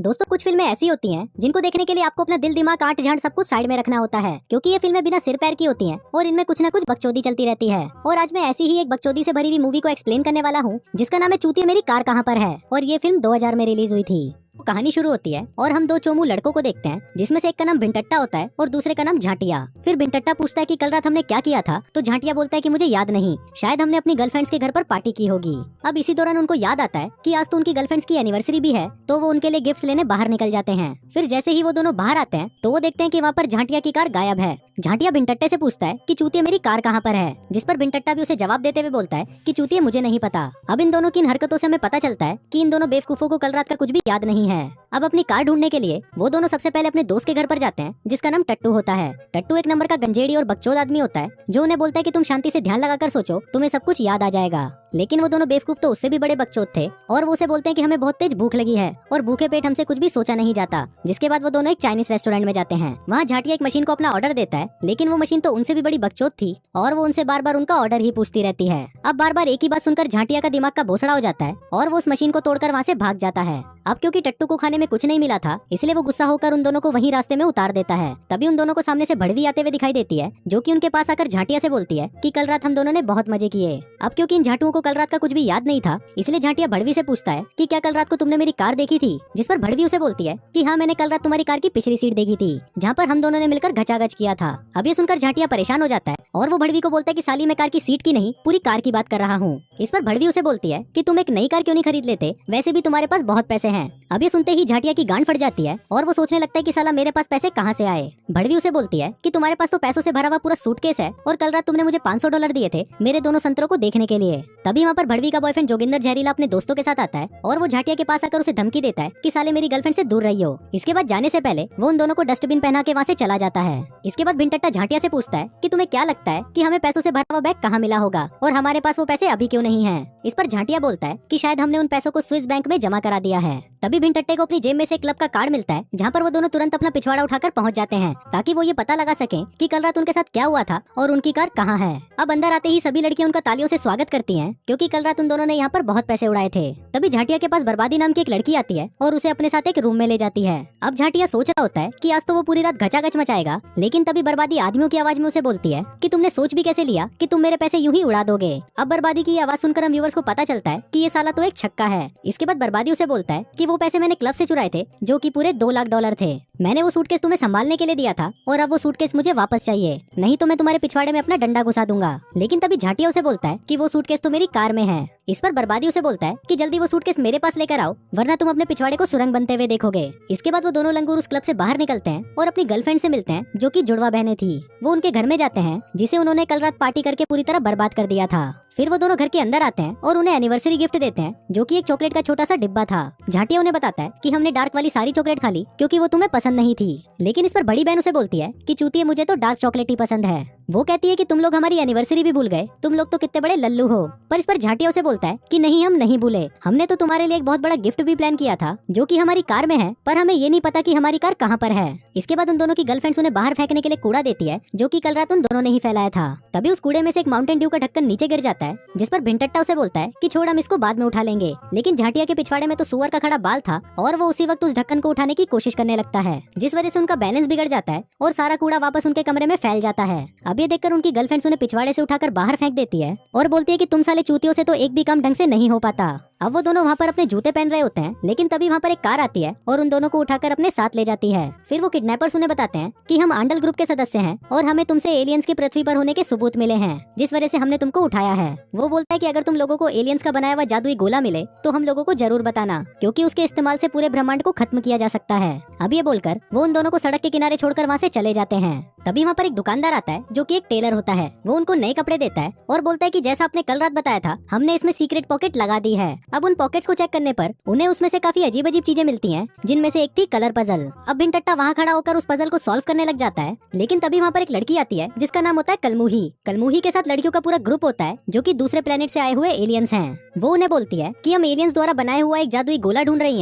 दोस्तों कुछ फिल्में ऐसी होती हैं जिनको देखने के लिए आपको अपना दिल दिमाग आठ झाड़ सब कुछ साइड में रखना होता है, क्योंकि ये फिल्में बिना सिर पैर की होती हैं और इनमें कुछ न कुछ बकचोदी चलती रहती है। और आज मैं ऐसी ही एक बकचोदी से भरी हुई मूवी को एक्सप्लेन करने वाला हूँ जिसका नाम है चूतिया मेरी कार कहाँ पर है। और ये फिल्म 2000 में रिलीज हुई थी। कहानी शुरू होती है और हम दो चोमू लड़कों को देखते हैं, जिसमें से एक का नाम भिंटट्टा होता है और दूसरे का नाम झाटिया। फिर भिंटट्टा पूछता है कि कल रात हमने क्या किया था, तो झाटिया बोलता है कि मुझे याद नहीं, शायद हमने अपनी गर्लफ्रेंड्स के घर पर पार्टी की होगी। अब इसी दौरान उनको याद आता है कि आज तो उनकी गर्लफ्रेंड्स की एनिवर्सरी भी है, तो वो उनके लिए गिफ्ट्स लेने बाहर निकल जाते हैं। फिर जैसे ही वो दोनों बाहर आते हैं तो वो देखते हैं कि वहाँ पर झाटिया की कार गायब है। झाटिया भिंटट्टे से पूछता है कि चूतिया मेरी कार कहाँ पर है, जिस पर भिंटट्टा भी उसे जवाब देते हुए बोलता है कि चूतिया मुझे नहीं पता। अब इन दोनों की इन हरकतों से हमें पता चलता है कि इन दोनों बेवकूफों को कल रात का कुछ भी याद नहीं है। अब अपनी कार ढूंढने के लिए वो दोनों सबसे पहले अपने दोस्त के घर पर जाते हैं, जिसका नाम टट्टू होता है। टट्टू एक नंबर का गंजेड़ी और बकचोद आदमी होता है, जो उन्हें बोलता है कि तुम शांति से ध्यान लगाकर सोचो, तुम्हें सब कुछ याद आ जाएगा। लेकिन वो दोनों बेवकूफ तो उससे भी बड़े बकचोद थे और वो उसे बोलते हैं कि हमें बहुत तेज भूख लगी है और भूखे पेट हमसे कुछ भी सोचा नहीं जाता। जिसके बाद वो दोनों एक चाइनीज रेस्टोरेंट में जाते हैं। वहाँ झाटिया एक मशीन को अपना ऑर्डर देता है, लेकिन वो मशीन तो उनसे भी बड़ी बकचोद थी और वो उनसे बार बार उनका ऑर्डर ही पूछती रहती है। अब बार बार एक ही बात सुनकर झाटिया का दिमाग का भोसड़ा हो जाता है और वो उस मशीन को तोड़कर वहाँ से भाग जाता है। अब क्योंकि टट्टू को खाने में कुछ नहीं मिला था, इसलिए वो गुस्सा होकर उन दोनों को वहीं रास्ते में उतार देता है। तभी उन दोनों को सामने से भड़वी आते हुए दिखाई देती है, जो कि उनके पास आकर झाटिया से बोलती है कि कल रात हम दोनों ने बहुत मजे किए। अब क्योंकि इन झाटुओं को कल रात का कुछ भी याद नहीं था, इसलिए झाटिया भड़वी से पूछता है कि क्या कल रात को तुमने मेरी कार देखी थी, जिस पर भड़वी उसे बोलती है कि हाँ, मैंने कल रात तुम्हारी कार की पिछली सीट देखी थी, जहाँ पर हम दोनों ने मिलकर घचाघच किया था। अब ये सुनकर झाटिया परेशान हो जाता है और वो भड़वी को बोलता है कि साली मैं कार की सीट की नहीं, पूरी कार की बात कर रहा हूँ। इस पर भड़वी उसे बोलती है कि तुम एक नई कार क्यों नहीं खरीद लेते, वैसे भी तुम्हारे पास बहुत पैसे हैं। अब ये सुनते ही झाटिया की गांड फट जाती है और वो सोचने लगता है कि साला मेरे पास पैसे कहाँ से आए। भड़वी उसे बोलती है कि तुम्हारे पास तो पैसों से भरा हुआ पूरा सूटकेस है और कल रात तुमने मुझे $500 दिए थे मेरे दोनों संतरों को देखने के लिए। तभी वहाँ पर भड़वी का बॉयफ्रेंड जोगिंदर जहरीला अपने दोस्तों के साथ आता है और वो झाटिया के पास आकर उसे धमकी देता है कि साले मेरी गर्लफ्रेंड से दूर रही हो। इसके बाद जाने से पहले वो उन दोनों को डस्टबिन पहना के वहाँ से चला जाता है। इसके बाद भिंटट्टा झाटिया से पूछता है कि तुम्हें क्या लगता है कि हमें पैसों से भरा हुआ बैग कहाँ मिला होगा और हमारे पास वो पैसे अभी क्यों नहीं है। इस पर झाटिया बोलता है कि शायद हमने उन पैसों को स्विस बैंक में जमा करा दिया है। तभी भिंटट्टे को अपनी जेब में से क्लब का कार्ड मिलता है, जहाँ पर वो दोनों तुरंत अपना पिछवाड़ा उठाकर पहुंच जाते हैं, ताकि वो ये पता लगा सकें कि कल रात उनके साथ क्या हुआ था और उनकी कार कहाँ है। अब अंदर आते ही सभी लड़कियां उनका तालियों से स्वागत करती हैं, क्योंकि कल रात उन दोनों ने यहाँ पर बहुत पैसे उड़ाए थे। तभी झाटिया के पास बर्बादी नाम की एक लड़की आती है और उसे अपने साथ एक रूम में ले जाती है। अब झाटिया सोच रहा होता है कि आज तो वो पूरी रात घचाघच मचाएगा, लेकिन तभी बर्बादी आदमियों की आवाज में उसे बोलती है कि तुमने सोच भी कैसे लिया कि तुम मेरे पैसे यूं ही उड़ा दोगे। अब बर्बादी की आवाज सुनकर हम व्यूअर्स को पता चलता है कि ये साला तो एक छक्का है। इसके बाद बर्बादी उसे बोलता है कि वो पैसे मैंने क्लब से चुराए थे, जो कि पूरे $2 लाख थे। मैंने वो सूटकेस तुम्हें संभालने के लिए दिया था और अब वो सूटकेस मुझे वापस चाहिए, नहीं तो मैं तुम्हारे पिछवाड़े में अपना डंडा घुसा दूंगा। लेकिन तभी झाटिया उसे बोलता है कि वो सूटकेस तो मेरी कार में है। इस पर बर्बादी उसे बोलता है कि जल्दी वो सूटकेस मेरे पास लेकर आओ, वरना तुम अपने पिछवाड़े को सुरंग बनते हुए देखोगे। इसके बाद वो दोनों लंगूर उस क्लब से बाहर निकलते हैं और अपनी गर्लफ्रेंड से मिलते हैं, जो कि जुड़वा बहनें थी। वो उनके घर में जाते हैं, जिसे उन्होंने कल रात पार्टी करके पूरी तरह बर्बाद कर दिया था। फिर वो दोनों घर के अंदर आते हैं और उन्हें एनिवर्सरी गिफ्ट देते हैं, जो कि एक चॉकलेट का छोटा सा डिब्बा था। झाटिया उन्हें बताता है कि हमने डार्क वाली सारी चॉकलेट खा ली क्योंकि वो तुम्हें पसंद नहीं थी। लेकिन इस पर बड़ी बहन उसे बोलती है कि चूतिए मुझे तो डार्क चॉकलेट ही पसंद है। वो कहती है कि तुम लोग हमारी एनिवर्सरी भी भूल गए, तुम लोग तो कितने बड़े लल्लू हो। पर इस पर झाटिया उसे बोलता है कि नहीं, हम नहीं भूले, हमने तो तुम्हारे लिए एक बहुत बड़ा गिफ्ट भी प्लान किया था, जो कि हमारी कार में है, पर हमें ये नहीं पता कि हमारी कार कहाँ पर है। इसके बाद उन दोनों की गर्लफ्रेंड्स उन्हें बाहर फेंकने के लिए कूड़ा देती है, जो कि कल रात उन दोनों ने ही फैलाया था। तभी उस कूड़े में से एक माउंटेन ड्यू का ढक्कन नीचे गिर जाता है, जिस पर भिंटट्टा उसे बोलता है कि छोड़, हम इसको बाद में उठा लेंगे। लेकिन झाटिया के पिछवाड़े में तो सुअर का खड़ा बाल था और वो उसी वक्त उस ढक्कन को उठाने की कोशिश करने लगता है, जिस वजह से उनका बैलेंस बिगड़ जाता है और सारा कूड़ा वापस उनके कमरे में फैल जाता है। अब ये देखकर उनकी गर्लफ्रेंड उन्हें पिछवाड़े से उठाकर बाहर फेंक देती है और बोलती है कि तुम साले चूतियों से तो एक भी काम ढंग से नहीं हो पाता। अब वो दोनों वहाँ पर अपने जूते पहन रहे होते हैं, लेकिन तभी वहाँ पर एक कार आती है और उन दोनों को उठाकर अपने साथ ले जाती है। फिर वो किडनैपर्स उन्हें बताते हैं कि हम आंडल ग्रुप के सदस्य हैं और हमें तुमसे एलियंस की पृथ्वी पर होने के सबूत मिले हैं, जिस वजह से हमने तुमको उठाया है। वो बोलता है कि अगर तुम लोगों को एलियंस का बनाया हुआ जादुई गोला मिले तो हम लोगों को जरूर बताना, क्योंकि उसके इस्तेमाल से पूरे ब्रह्मांड को खत्म किया जा सकता है। अब ये बोलकर वो उन दोनों को सड़क के किनारे छोड़कर वहाँ से चले जाते हैं। तभी वहाँ पर एक दुकानदार आता है, जो कि एक टेलर होता है। वो उनको नए कपड़े देता है और बोलता है कि जैसा आपने कल रात बताया था, हमने इसमें सीक्रेट पॉकेट लगा दी है। अब उन पॉकेट्स को चेक करने पर उन्हें उसमें से काफी अजीब अजीब चीजें मिलती हैं, जिनमें से एक थी कलर पजल। अब भिंटट्टा वहाँ खड़ा होकर उस पजल को सॉल्व करने लग जाता है, लेकिन तभी वहाँ पर एक लड़की आती है जिसका नाम होता है कलमुही। कलमुही के साथ लड़कियों का पूरा ग्रुप होता है, जो कि दूसरे प्लेनेट से आए हुए एलियंस हैं। वो उन्हें बोलती है कि हम एलियंस द्वारा बनाए हुआ एक जादुई गोला ढूंढ रही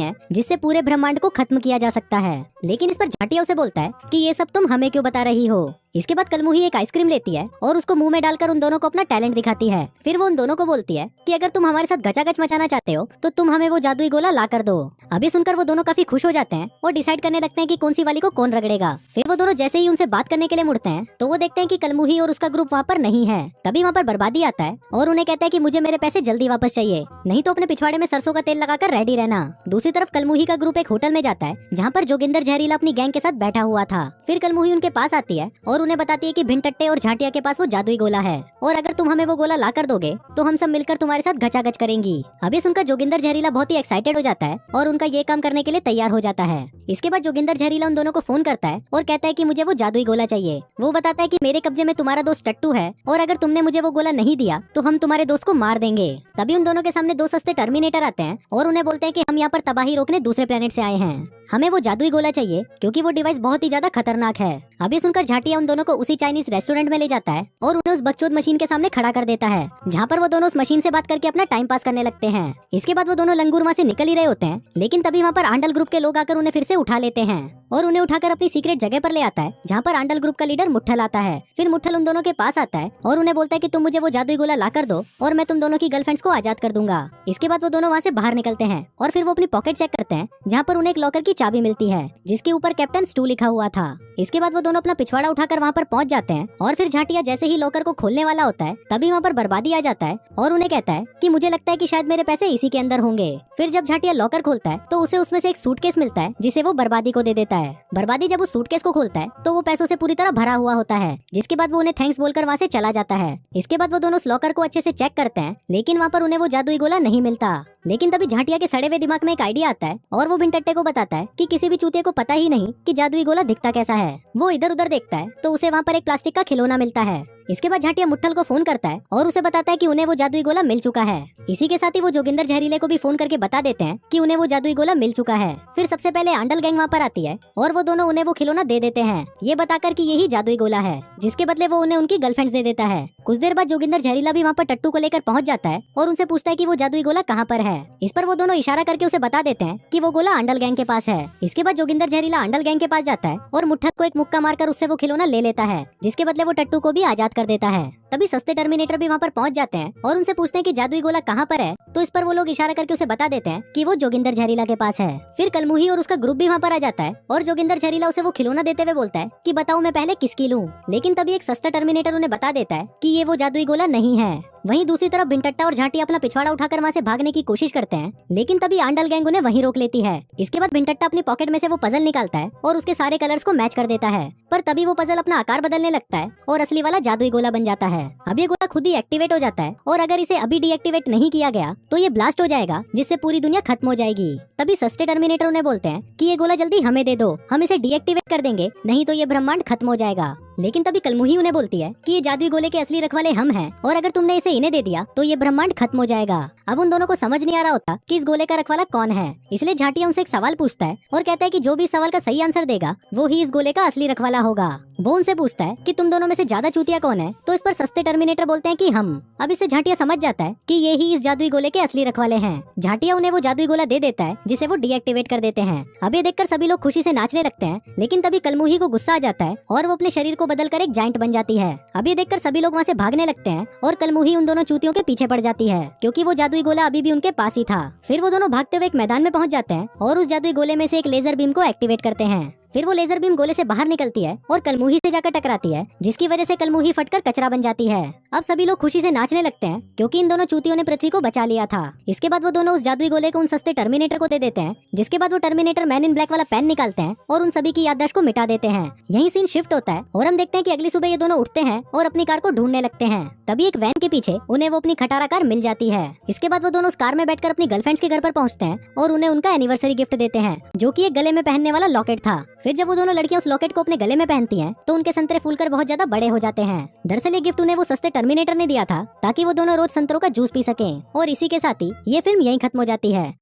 हैं, जिससे पूरे ब्रह्मांड को खत्म किया जा सकता है। लेकिन इस पर झाटिया उसे बोलता है कि ये सब तुम हमें क्यों बता रही हो। इसके बाद कलमुही एक आइसक्रीम लेती है और उसको मुंह में डालकर उन दोनों को अपना टैलेंट दिखाती है। फिर वो उन दोनों को बोलती है कि अगर तुम हमारे साथ गचागच मचाना चाहते हो तो तुम हमें वो जादुई गोला ला कर दो। अभी सुनकर वो दोनों काफी खुश हो जाते हैं और डिसाइड करने लगते हैं कि कौन सी वाली को कौन रगड़ेगा। फिर वो दोनों जैसे ही उनसे बात करने के लिए मुड़ते हैं तो वो देखते हैं कि कलमुही और उसका ग्रुप वहाँ पर नहीं है। तभी वहाँ पर बर्बादी आता है और उन्हें कहता है कि मुझे मेरे पैसे जल्दी वापस चाहिए, नहीं तो अपने पिछवाड़े में सरसों का तेल लगाकर रेडी रहना। दूसरी तरफ कलमुही का ग्रुप एक होटल में जाता है जहाँ पर जोगिंदर जहरीला अपनी गैंग के साथ बैठा हुआ था। फिर कलमुही उनके पास आती है और उन्हें बताती है कि भिनटट्टे और झाटिया के पास वो जादुई गोला है और अगर तुम हमें वो गोला ला कर दोगे तो हम सब मिलकर तुम्हारे साथ गचागच करेंगी। अभी सुनकर जोगिंदर जहरीला बहुत ही एक्साइटेड हो जाता है और उनका ये काम करने के लिए तैयार हो जाता है। इसके बाद जोगिंदर जहरीला उन दोनों को फोन करता है और कहता है कि मुझे वो जादुई गोला चाहिए। वो बताता है कि मेरे कब्जे में तुम्हारा दोस्त टट्टू है और अगर तुमने मुझे वो गोला नहीं दिया तो हम तुम्हारे दोस्त को मार देंगे। तभी उन दोनों के सामने दो सस्ते टर्मिनेटर आते हैं और उन्हें बोलते हैं कि हम यहाँ पर तबाही रोकने दूसरे प्लेनेट से आए हैं, हमें वो जादुई गोला चाहिए क्योंकि वो डिवाइस बहुत ही ज्यादा खतरनाक है। अभी सुनकर झाटिया उन दोनों को उसी चाइनीज रेस्टोरेंट में ले जाता है और उन्हें उस बकचोद मशीन के सामने खड़ा कर देता है जहाँ पर वो दोनों उस मशीन से बात करके अपना टाइम पास करने लगते हैं। इसके बाद वो दोनों लंगूर वहाँ से निकल ही रहे होते हैं लेकिन तभी वहाँ पर आंडल ग्रुप के लोग आकर उन्हें फिर से उठा लेते हैं और उन्हें उठाकर अपनी सीक्रेट जगह पर ले आता है जहाँ पर आंडल ग्रुप का लीडर मुट्ठल आता है। फिर मुट्ठल उन दोनों के पास आता है और उन्हें बोलता है कि तुम मुझे वो जादुई गोला ला कर दो और मैं तुम दोनों की गर्लफ्रेंड्स को आजाद कर दूंगा। इसके बाद वो दोनों वहाँ से बाहर निकलते हैं और फिर वो अपनी पॉकेट चेक करते हैं जहाँ पर उन्हें एक लॉकर की चाबी मिलती है जिसके ऊपर कैप्टन स्टू लिखा हुआ था। इसके बाद वो दोनों अपना पिछवाड़ा उठाकर वहाँ पर पहुँच जाते हैं और फिर झाटिया जैसे ही लॉकर को खोलने वाला होता है तभी वहाँ पर बर्बादी आ जाता है और उन्हें कहता है कि मुझे लगता है कि शायद मेरे पैसे इसी के अंदर होंगे। फिर जब झाटिया लॉकर खोलता है तो उसे उसमें से एक सूटकेस मिलता है जिसे वो बर्बादी को दे देता है। बर्बादी जब उस सूटकेस को खोलता है तो वो पैसों से पूरी तरह भरा हुआ होता है जिसके बाद वो उन्हें थैंक्स बोलकर वहाँ से चला जाता है। इसके बाद वो दोनों उस लॉकर को अच्छे से चेक करते हैं लेकिन वहाँ पर उन्हें वो जादुई गोला नहीं मिलता। लेकिन तभी झाटिया के सड़े हुए दिमाग में एक आइडिया आता है और वो भिनटट्टे को बताता है कि किसी भी चूतिए को पता ही नहीं कि जादुई गोला दिखता कैसा है। वो इधर उधर देखता है तो उसे वहाँ पर एक प्लास्टिक का खिलौना मिलता है। इसके बाद झाटिया मुट्ठल को फोन करता है और उसे बताता है कि उन्हें वो जादुई गोला मिल चुका है। इसी के साथ ही वो जोगिंदर जहरीले को भी फोन करके बता देते हैं कि उन्हें वो जादुई गोला मिल चुका है। फिर सबसे पहले आंडल गैंग वहाँ पर आती है और वो दोनों उन्हें वो खिलौना दे देते हैं ये बताकर कि यही जादुई गोला है, जिसके बदले वो उन्हें उनकी गर्लफ्रेंड्स दे देता है। कुछ देर बाद जोगिंदर जहरीला भी वहाँ पर टट्टू को लेकर पहुँच जाता है और उनसे पूछता है कि वो जादुई गोला कहाँ पर है। इस पर वो दोनों इशारा करके उसे बता देते हैं कि वो गोला आंडल गैंग के पास है। इसके बाद जोगिंदर जहरीला आंडल गैंग के पास जाता है और मुट्ठल को एक मुक्का मारकर उससे वो खिलौना ले लेता है जिसके बदले वो टट्टू को भी आजाद कर देता है। तभी सस्ते टर्मिनेटर भी वहाँ पर पहुँच जाते हैं और उनसे पूछते हैं कि जादुई गोला कहाँ पर है तो इस पर वो लोग इशारा करके उसे बता देते हैं कि वो जोगिंदर जहरीला के पास है। फिर कलमुही और उसका ग्रुप भी वहाँ पर आ जाता है और जोगिंदर जहरीला उसे वो खिलौना देते हुए बोलता है कि बताओ मैं पहले किसकी लूं। लेकिन तभी एक सस्ता टर्मिनेटर उन्हें बता देता है कि ये वो जादुई गोला नहीं है। वहीं दूसरी तरफ भिनटट्टा और झाटी अपना पिछवाड़ा उठाकर वहाँ से भागने की कोशिश करते हैं लेकिन तभी आंडल गैंग उन्हें वहीं रोक लेती है। इसके बाद भिनटट्टा अपनी पॉकेट में से वो पजल निकालता है और उसके सारे कलर्स को मैच कर देता है पर तभी वो पजल अपना आकार बदलने लगता है और असली वाला जादुई गोला बन जाता है। अब ये गोला खुद ही एक्टिवेट हो जाता है और अगर इसे अभी डीएक्टिवेट नहीं किया गया तो ये ब्लास्ट हो जाएगा जिससे पूरी दुनिया खत्म हो जाएगी। तभी सस्ते टर्मिनेटर उन्हें बोलते हैं कि ये गोला जल्दी हमें दे दो, हम इसे डीएक्टिवेट कर देंगे, नहीं तो ये ब्रह्मांड खत्म हो जाएगा। लेकिन तभी कलमुही उन्हें बोलती है कि ये जादुई गोले के असली रखवाले हम हैं और अगर तुमने इसे इन्हें दे दिया तो ये ब्रह्मांड खत्म हो जाएगा। अब उन दोनों को समझ नहीं आ रहा होता कि इस गोले का रखवाला कौन है, इसलिए झाटिया उनसे एक सवाल पूछता है और कहता है कि जो भी इस सवाल का सही आंसर देगा वो ही इस गोले का असली रखवाला होगा। वो उनसे पूछता है कि तुम दोनों में से ज्यादा चूतिया कौन है, तो इस पर सस्ते टर्मिनेटर बोलते हैं कि हम। अब इससे झाटिया समझ जाता है कि ये ही इस जादुई गोले के असली रखवाले हैं। झाटिया उन्हें वो जादुई गोला दे देता है जिसे वो डीएक्टिवेट कर देते हैं। अब ये देखकर सभी लोग खुशी से नाचने लगते हैं लेकिन तभी कलमुही को गुस्सा आ जाता है और वो अपने शरीर को बदलकर एक जाइंट बन जाती है। अब ये देखकर सभी लोग वहाँ से भागने लगते हैं और कलमुही उन दोनों चूतियों के पीछे पड़ जाती है क्योंकि वो जादुई गोला अभी भी उनके पास ही था। फिर वो दोनों भागते हुए एक मैदान में पहुंच जाते हैं और उस जादुई गोले में से एक लेजर बीम को एक्टिवेट करते हैं। फिर वो लेजर बीम गोले से बाहर निकलती है और कलमुही से जाकर टकराती है जिसकी वजह से कलमुही फटकर कचरा बन जाती है। अब सभी लोग खुशी से नाचने लगते हैं क्योंकि इन दोनों चूतियों ने पृथ्वी को बचा लिया था। इसके बाद वो दोनों उस जादुई गोले को उन सस्ते टर्मिनेटर को दे देते हैं जिसके बाद वो टर्मिनेटर मैन इन ब्लैक वाला पेन निकालते हैं और उन सभी की याददाश्त को मिटा देते हैं। यही सीन शिफ्ट होता है और हम देखते हैं कि अगली सुबह ये दोनों उठते हैं और अपनी कार को ढूंढने लगते हैं। तभी एक वैन के पीछे उन्हें वो अपनी खटारा कार मिल जाती है। इसके बाद वो दोनों उस कार में बैठकर अपनी गर्लफ्रेंड्स के घर पर पहुंचते हैं और उन्हें उनका एनिवर्सरी गिफ्ट देते हैं जो कि एक गले में पहनने वाला लॉकेट था। फिर जब वो दोनों लड़कियां उस लॉकेट को अपने गले में पहनती हैं तो उनके संतरे फूलकर बहुत ज्यादा बड़े हो जाते हैं। दरअसल ये गिफ्ट उन्हें वो सस्ते टर्मिनेटर ने दिया था ताकि वो दोनों रोज संतरों का जूस पी सकें। और इसी के साथ ही ये फिल्म यहीं खत्म हो जाती है।